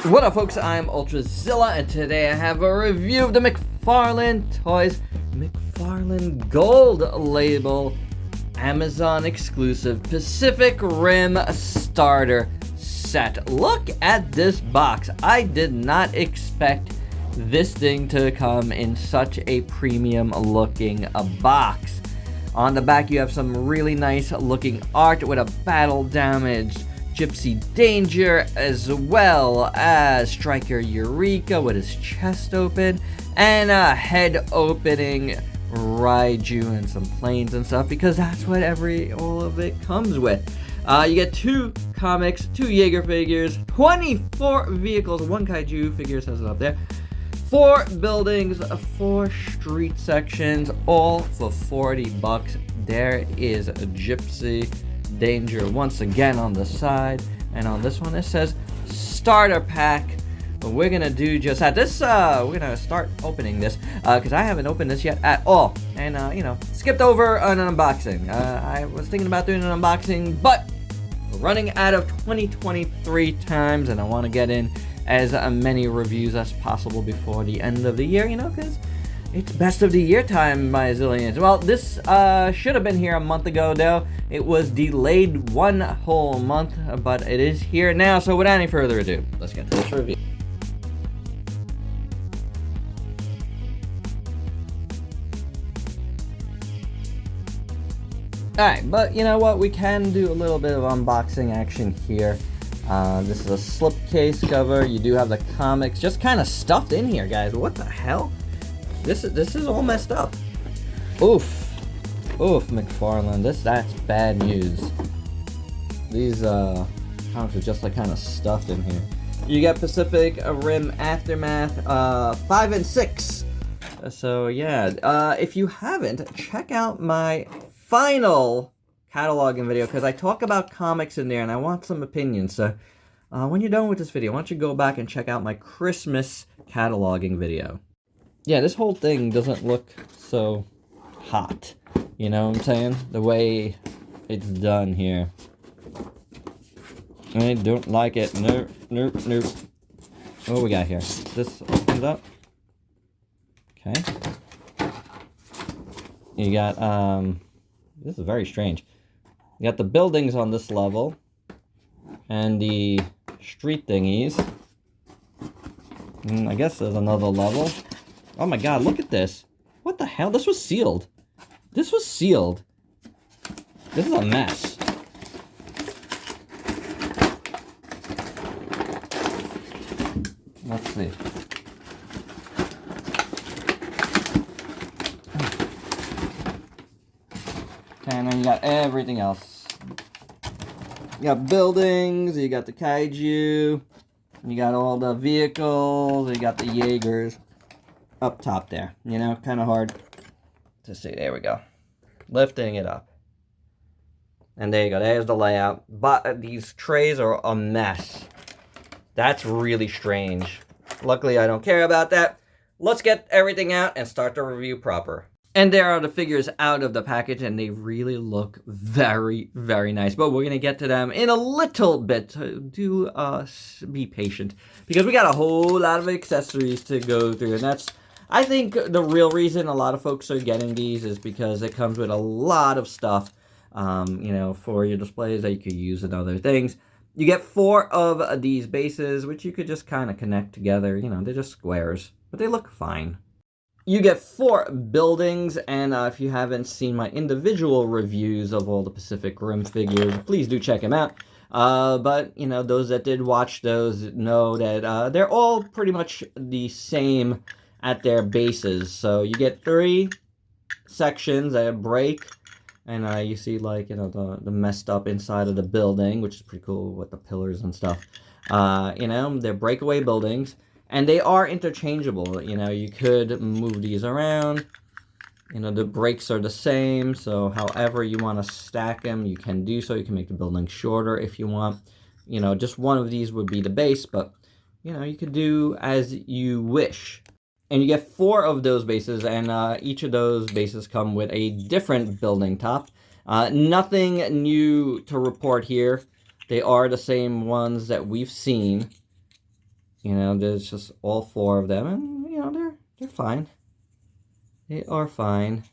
What up, folks? I'm Ultrazilla, and today I have a review of the MCFARLANE Toys MCFARLANE Gold Label Amazon exclusive Pacific Rim Starter Set. Look at this box. I did not expect this thing to come in such a premium looking box. On the back you have some really nice looking art with a battle damaged Gypsy Danger, as well as Striker Eureka with his chest open, and a head opening Kaiju and some planes and stuff, because that's what all of it comes with. You get 2 comics, 2 Jaeger figures, 24 vehicles, 1 Kaiju figure, says it up there, 4 buildings, 4 street sections, all for $40. There is a Gypsy Danger once again on the side, and on this one it says starter pack. But we're gonna do just that. We're gonna start opening this because I haven't opened this yet at all, and skipped over an unboxing. I was thinking about doing an unboxing, but we're running out of 2023 times, and I want to get in as many reviews as possible before the end of the year, because it's best of the year time, my zillions. Well, this should have been here a month ago, though. It was delayed 1 whole month, but it is here now. So without any further ado, let's get to this review. Alright, but you know what? We can do a little bit of unboxing action here. This is a slipcase cover. You do have the comics just kind of stuffed in here, guys. What the hell? This is all messed up. Oof, MCFARLANE. That's bad news. These comics are just like kind of stuffed in here. You get Pacific Rim Aftermath 5 and 6. So yeah, if you haven't, check out my final cataloging video, because I talk about comics in there and I want some opinions. So when you're done with this video, why don't you go back and check out my Christmas cataloging video. Yeah, this whole thing doesn't look so hot, you know what I'm saying? The way it's done here. I don't like it. Nope. What we got here? This opens up. Okay. You got, this is very strange. You got the buildings on this level, and the street thingies. And I guess there's another level. Oh my god, look at this. What the hell? This was sealed. This was sealed. This is a mess. Let's see. Okay, and then you got everything else. You got buildings, you got the Kaiju, you got all the vehicles, you got the Jaegers. Up top there, kind of hard to see. There we go. Lifting it up. And there you go. There's the layout. But these trays are a mess. That's really strange. Luckily, I don't care about that. Let's get everything out and start the review proper. And there are the figures out of the package, and they really look very, very nice. But we're going to get to them in a little bit. Do be patient, because we got a whole lot of accessories to go through, and that's, I think, the real reason a lot of folks are getting these is because it comes with a lot of stuff, for your displays that you could use in other things. You get 4 of these bases, which you could just kind of connect together. They're just squares, but they look fine. You get 4 buildings, and if you haven't seen my individual reviews of all the Pacific Rim figures, please do check them out. But, those that did watch those know that they're all pretty much the same at their bases. So you get 3 sections that break, and you see, like, the messed up inside of the building, which is pretty cool with the pillars and stuff. They're breakaway buildings. And they are interchangeable. You could move these around. The brakes are the same, so however you want to stack them, you can do so. You can make the building shorter if you want. Just one of these would be the base, but, you could do as you wish. And you get 4 of those bases, and each of those bases come with a different building top. Nothing new to report here. They are the same ones that we've seen. You know, there's just all 4 of them, and you know they're fine. They are fine.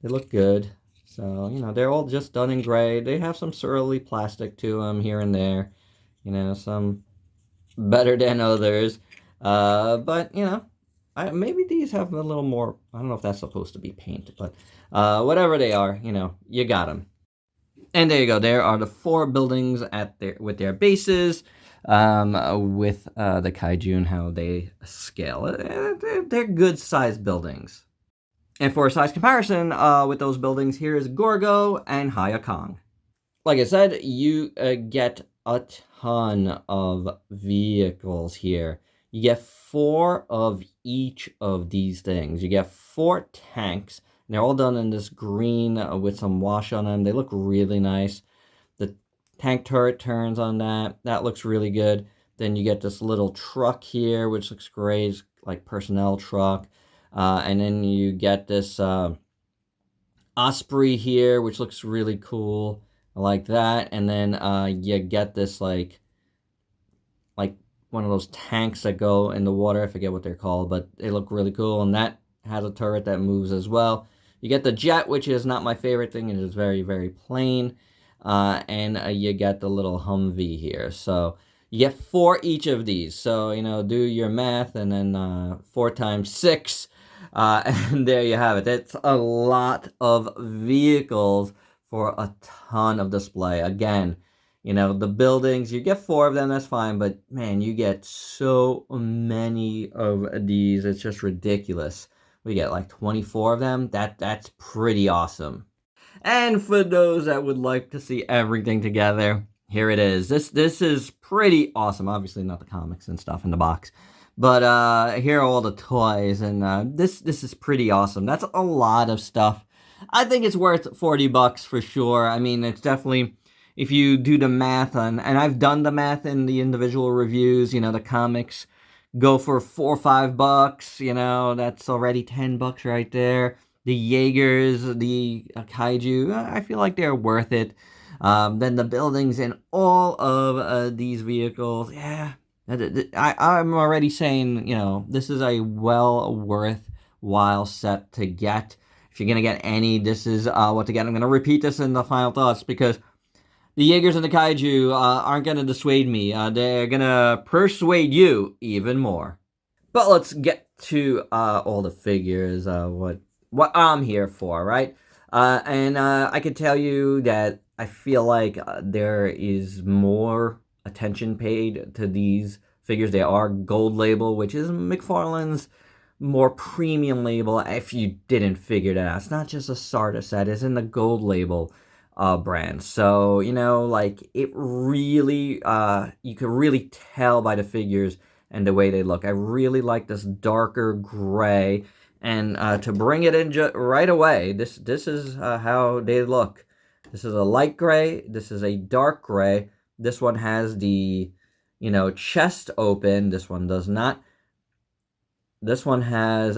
They look good. So you know they're all just done in gray. They have some surly plastic to them here and there. You know, some better than others. But you know, maybe these have a little more. I don't know if that's supposed to be paint, but whatever they are, you know, you got them. And there you go. There are the 4 buildings at their with their bases, with the kaiju and how they scale. They're good sized buildings. And for a size comparison with those buildings, here is Gorgo and Hayakong. Like I said, you get a ton of vehicles here. You get 4 of each of these things. You get 4 tanks. And they're all done in this green with some wash on them. They look really nice. The tank turret turns on that. That looks really good. Then you get this little truck here, which looks great, like personnel truck. And then you get this Osprey here, which looks really cool. I like that. And then you get this like one of those tanks that go in the water. I forget what they're called, but they look really cool. And that has a turret that moves as well. You get the jet, which is not my favorite thing. It is very, very plain. And you get the little Humvee here. So you get 4 each of these. So, you know, do your math, and then 4 times 6. And there you have it. It's a lot of vehicles for a ton of display. Again, you know, the buildings, you get 4 of them, that's fine. But, man, you get so many of these. It's just ridiculous. We get like 24 of them. That's pretty awesome. And for those that would like to see everything together, here it is. This is pretty awesome. Obviously not the comics and stuff in the box, but here are all the toys, and this is pretty awesome. That's a lot of stuff. I think it's worth $40 for sure. I mean, it's definitely, if you do the math on, and I've done the math in the individual reviews, you know, the comics go for $4 or $5, you know, that's already $10 right there. The Jaegers, the Kaiju, I feel like they're worth it. Then the buildings in all of these vehicles, yeah, I'm already saying, you know, this is a well worthwhile set to get. If you're going to get any, this is what to get. I'm going to repeat this in the final thoughts, because the Jaegers and the Kaiju aren't going to dissuade me. They're going to persuade you even more. But let's get to all the figures, what I'm here for, right? And I can tell you that I feel like there is more attention paid to these figures. They are gold label, which is McFarlane's more premium label. If you didn't figure that out, it's not just a starter set, it's in the gold label brand. So, you know, like, it really, you can really tell by the figures and the way they look. I really like this darker gray. And to bring it in right away, this is how they look. This is a light gray. This is a dark gray. This one has the, you know, chest open. This one does not. This one has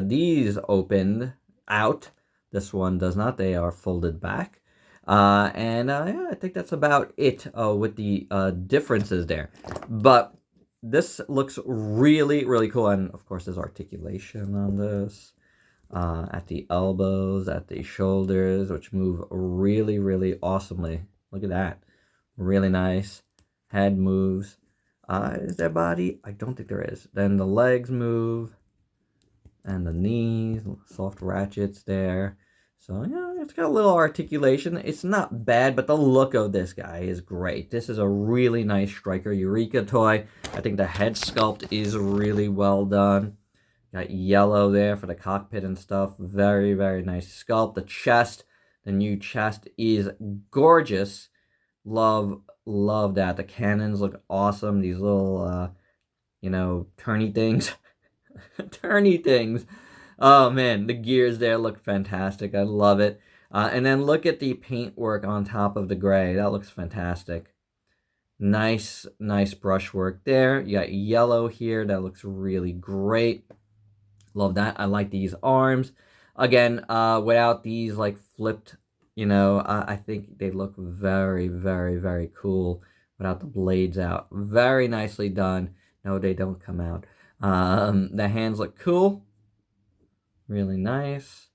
these opened out. This one does not. They are folded back. And yeah, I think that's about it with the differences there. But this looks really, really cool. And of course, there's articulation on this at the elbows, at the shoulders, which move really, really awesomely. Look at that. Really nice. Head moves. Is there body? I don't think there is. Then the legs move. And the knees, soft ratchets there. So, yeah, it's got a little articulation. It's not bad, but the look of this guy is great. This is a really nice Striker Eureka toy. I think the head sculpt is really well done. Got yellow there for the cockpit and stuff. Very, very nice sculpt. The chest, the new chest is gorgeous. Love that. The cannons look awesome. These little, you know, turny things. Turny things. Oh man, the gears there look fantastic. I love it. And then look at the paintwork on top of the gray. That looks fantastic. Nice brushwork there. You got yellow here. That looks really great. Love that. I like these arms. Again, without these like flipped, you know, I think they look very, very, very cool without the blades out. Very nicely done. No, they don't come out. The hands look cool. Really nice.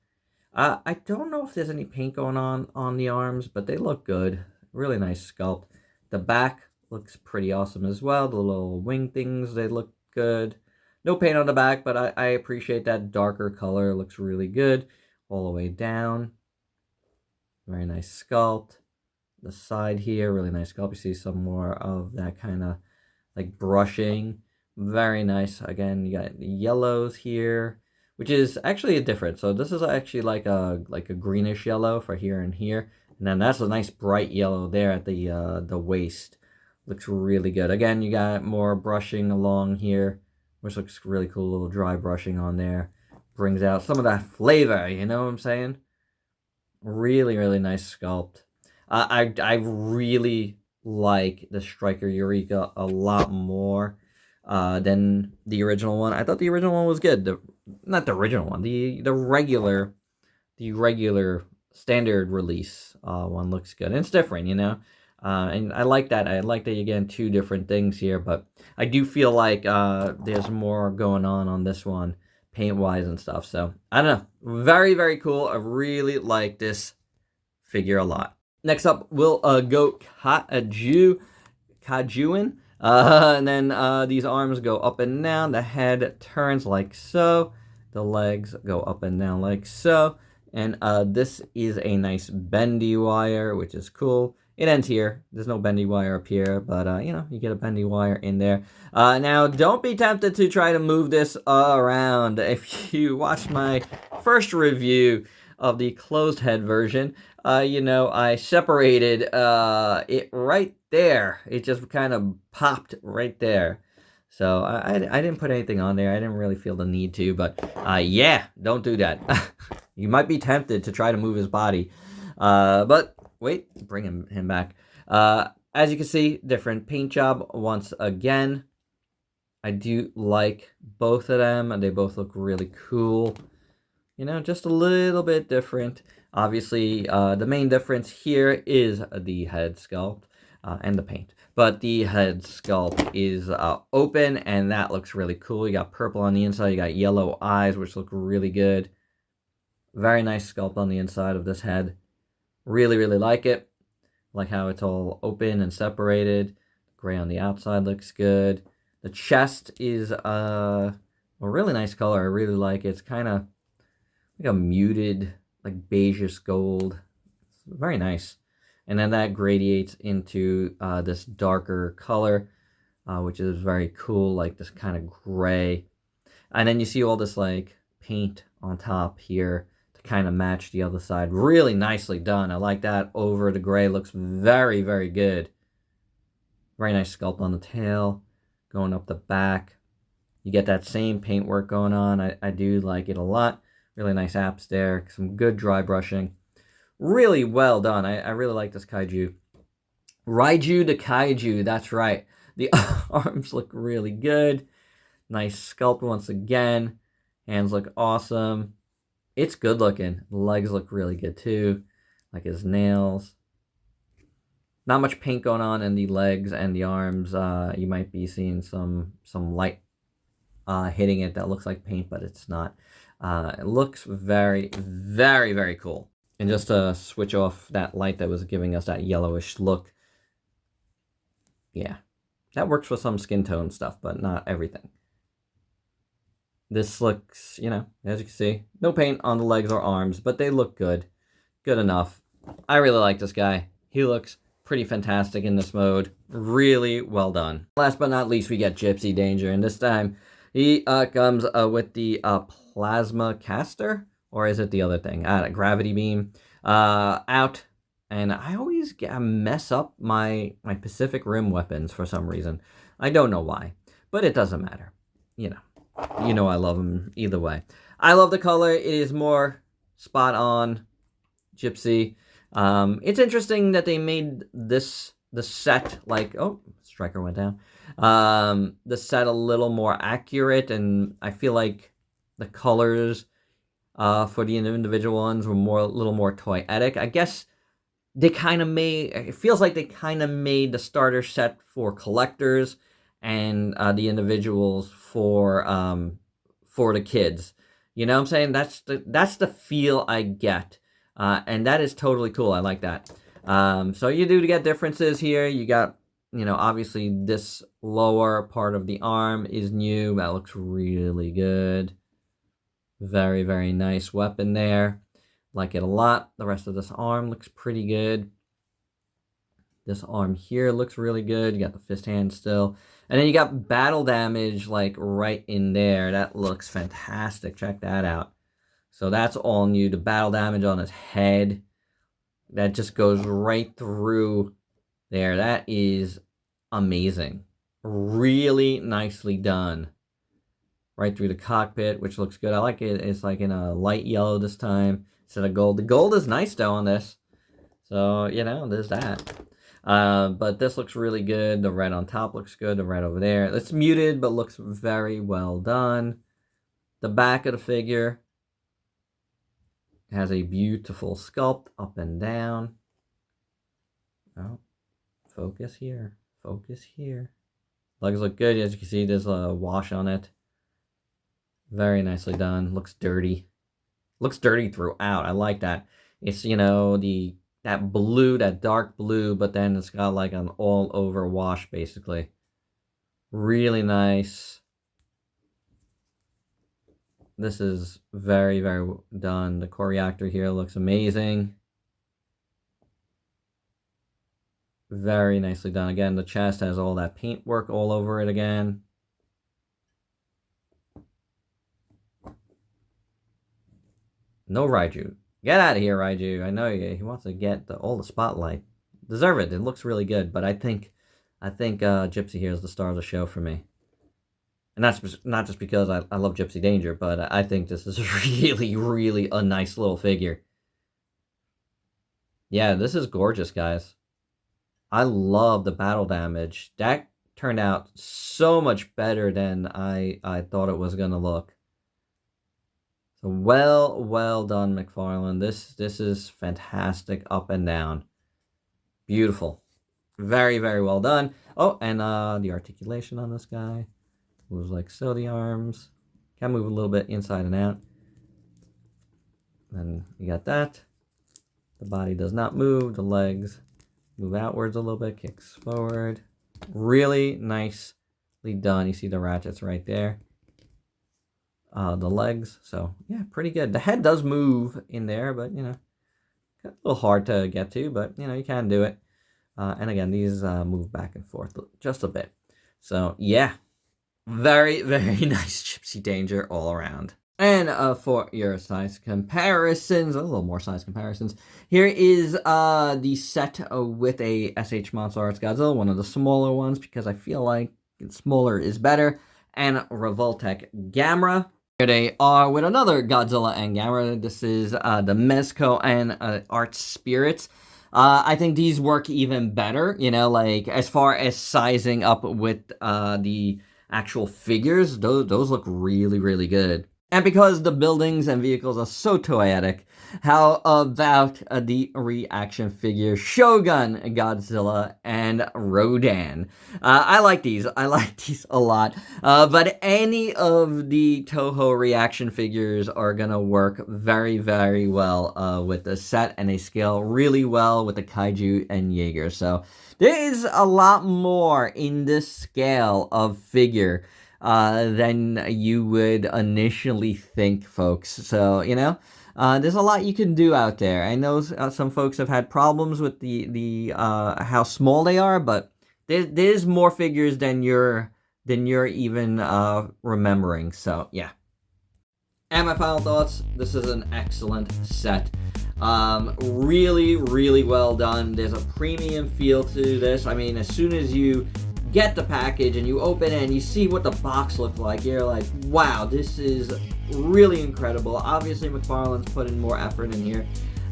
I don't know if there's any paint going on the arms, but they look good. Really nice sculpt. The back looks pretty awesome as well. The little wing things, they look good. No paint on the back, but I appreciate that darker color. It looks really good all the way down. Very nice sculpt. The side here, really nice sculpt. You see some more of that kind of like brushing. Very nice. Again, you got the yellows here, which is actually a different. So this is actually like a greenish yellow for here and here. And then that's a nice bright yellow there at the waist. Looks really good. Again, you got more brushing along here, which looks really cool. A little dry brushing on there. Brings out some of that flavor, you know what I'm saying? Really, really nice sculpt. I really like the Striker Eureka a lot more than the original one. I thought the original one was good. Not the original one. The regular standard release one looks good. And it's different, you know. And I like that. I like that you're getting two different things here. But I do feel like there's more going on this one, paint-wise and stuff. So, I don't know. Very, very cool. I really like this figure a lot. Next up, we'll go Kaiju. And then these arms go up and down. The head turns like so. The legs go up and down like so. And this is a nice bendy wire, which is cool. It ends here. There's no bendy wire up here, but, you know, you get a bendy wire in there. Now, don't be tempted to try to move this around. If you watched my first review of the closed head version, you know, I separated it right there. It just kind of popped right there. So I didn't put anything on there. I didn't really feel the need to, but yeah, don't do that. You might be tempted to try to move his body. But wait, bring him back. As you can see, different paint job once again. I do like both of them, and they both look really cool. You know, just a little bit different. Obviously, the main difference here is the head sculpt and the paint. But the head sculpt is open, and that looks really cool. You got purple on the inside. You got yellow eyes, which look really good. Very nice sculpt on the inside of this head. Really, really like it. Like how it's all open and separated. Gray on the outside looks good. The chest is a really nice color. I really like it. It's kind of like a muted, like beigeish gold. Very nice. And then that gradiates into this darker color, which is very cool, like this kind of gray. And then you see all this like paint on top here to kind of match the other side. Really nicely done. I like that over the gray. Looks very, very good. Very nice sculpt on the tail, going up the back. You get that same paint work going on. I do like it a lot. Really nice apps there. Some good dry brushing. Really well done. I really like this Kaiju. Kaiju the Kaiju, that's right. The arms look really good. Nice sculpt once again. Hands look awesome. It's good looking. The legs look really good too. Like his nails. Not much paint going on in the legs and the arms. You might be seeing some light hitting it that looks like paint, but it's not. It looks very, very, very cool. And just to switch off that light that was giving us that yellowish look. Yeah, that works for some skin tone stuff, but not everything. This looks, you know, as you can see, no paint on the legs or arms, but they look good. Good enough. I really like this guy. He looks pretty fantastic in this mode. Really well done. Last but not least, we get Gypsy Danger, and this time he comes with the plasma caster. Or is it the other thing? Gravity beam out. And I always mess up my Pacific Rim weapons for some reason. I don't know why. But it doesn't matter. You know I love them either way. I love the color. It is more spot on Gypsy. It's interesting that they made the set like... Oh, Striker went down. The set a little more accurate. And I feel like the colors... for the individual ones were a little more toyetic. I guess they kind of made, it feels like they kind of made the starter set for collectors and the individuals for the kids. You know what I'm saying? That's the feel I get. And that is totally cool. I like that. So you do get differences here. You got, you know, obviously this lower part of the arm is new. That looks really good. Very, very nice weapon there. Like it a lot. The rest of this arm looks pretty good. This arm here looks really good. You got the fist hand still. And then you got battle damage like right in there. That looks fantastic. Check that out. So that's all new. The battle damage on his head. That just goes right through there. That is amazing. Really nicely done. Right through the cockpit, which looks good. I like it. It's like in a light yellow this time instead of gold. The gold is nice though on this. So, you know, there's that. But this looks really good. The red on top looks good. The red over there. It's muted, but looks very well done. The back of the figure has a beautiful sculpt up and down. Oh, focus here. Focus here. Legs look good. As you can see, there's a wash on it. Very nicely done. Looks dirty. Looks dirty throughout. I like that. It's, you know, that blue, that dark blue, but then it's got like an all over wash basically. Really nice. This is very, very done. The core reactor here looks amazing. Very nicely done. Again, the chest has all that paint work all over it again. No Raiju. Get out of here, Raiju. I know he wants to get all the spotlight. Deserve it. It looks really good, but I think Gypsy here is the star of the show for me. And that's not just because I love Gypsy Danger, but I think this is really, really a nice little figure. Yeah, this is gorgeous, guys. I love the battle damage. That turned out so much better than I thought it was going to look. So well done, McFarlane. This is fantastic up and down. Beautiful. Very, very well done. Oh, and the articulation on this guy moves like so. The arms can move a little bit inside and out. And you got that. The body does not move. The legs move outwards a little bit, kicks forward. Really nicely done. You see the ratchets right there. The legs, so yeah, pretty good. The head does move in there, but you know, a little hard to get to, but you know, you can do it. And again, these move back and forth just a bit. So yeah, very, very nice Gypsy Danger all around. And for your size comparisons, a little more size comparisons, here is the set with a SH Monster Arts Godzilla, one of the smaller ones, because I feel like smaller is better, and Revoltech Gamera. Here they are with another Godzilla and Gamera. This is the Mezco and Art Spirits. I think these work even better, you know, like as far as sizing up with the actual figures, those look really, really good. And because the buildings and vehicles are so toyetic, how about the reaction figure Shogun Godzilla and Rodan? I like these. I like these a lot. But any of the Toho reaction figures are going to work very, very well with the set, and they scale really well with the Kaiju and Jaeger. So there is a lot more in this scale of figure than you would initially think, folks. So, you know, there's a lot you can do out there. I know some folks have had problems with the how small they are, but there's more figures than you're even remembering. So, yeah. And my final thoughts, this is an excellent set. Really, really well done. There's a premium feel to this. I mean, as soon as you get the package and you open it and you see what the box looks like, you're like, wow, this is really incredible. Obviously, McFarlane's put in more effort in here.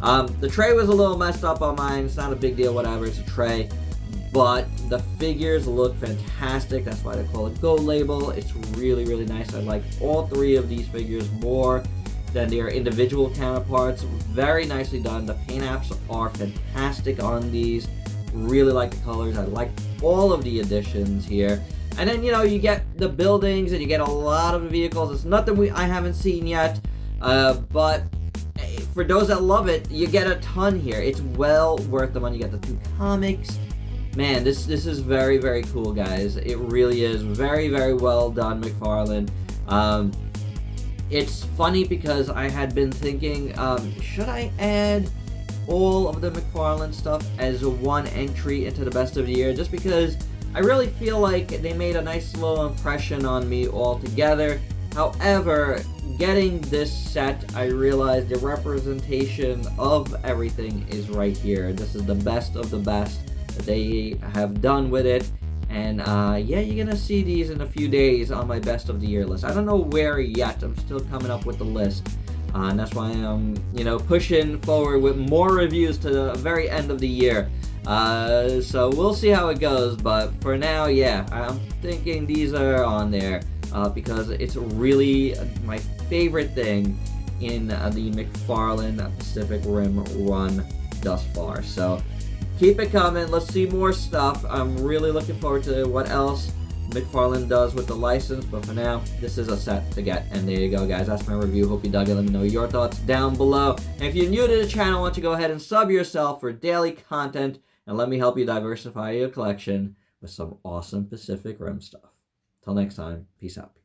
The tray was a little messed up on mine. It's not a big deal, whatever. It's a tray. But the figures look fantastic. That's why they call it Gold Label. It's really, really nice. I like all three of these figures more. than their individual counterparts. Very nicely done. The paint apps are fantastic on these. Really like the colors. I like all of the additions here. And then, you know, you get the buildings and you get a lot of the vehicles. It's nothing I haven't seen yet, but for those that love it, you get a ton here. It's well worth the money. You get the 2 comics. Man, this is very, very cool, guys. It really is very, very well done, McFarlane. It's funny because I had been thinking, should I add all of the McFarlane stuff as one entry into the best of the year? Just because I really feel like they made a nice little impression on me altogether. However, getting this set, I realized the representation of everything is right here. This is the best of the best that they have done with it. And yeah, you're gonna see these in a few days on my best of the year list. I don't know where yet. I'm still coming up with the list. And that's why I'm, you know, pushing forward with more reviews to the very end of the year. So we'll see how it goes, but for now, yeah, I'm thinking these are on there because it's really my favorite thing in the McFarlane Pacific Rim run thus far. So keep it coming. Let's see more stuff. I'm really looking forward to what else McFarlane does with the license, but for now, this is a set to get. And there you go, guys. That's my review. Hope you dug it. Let me know your thoughts down below. And if you're new to the channel, why don't you go ahead and sub yourself for daily content, and let me help you diversify your collection with some awesome Pacific Rim stuff. Till next time, peace out.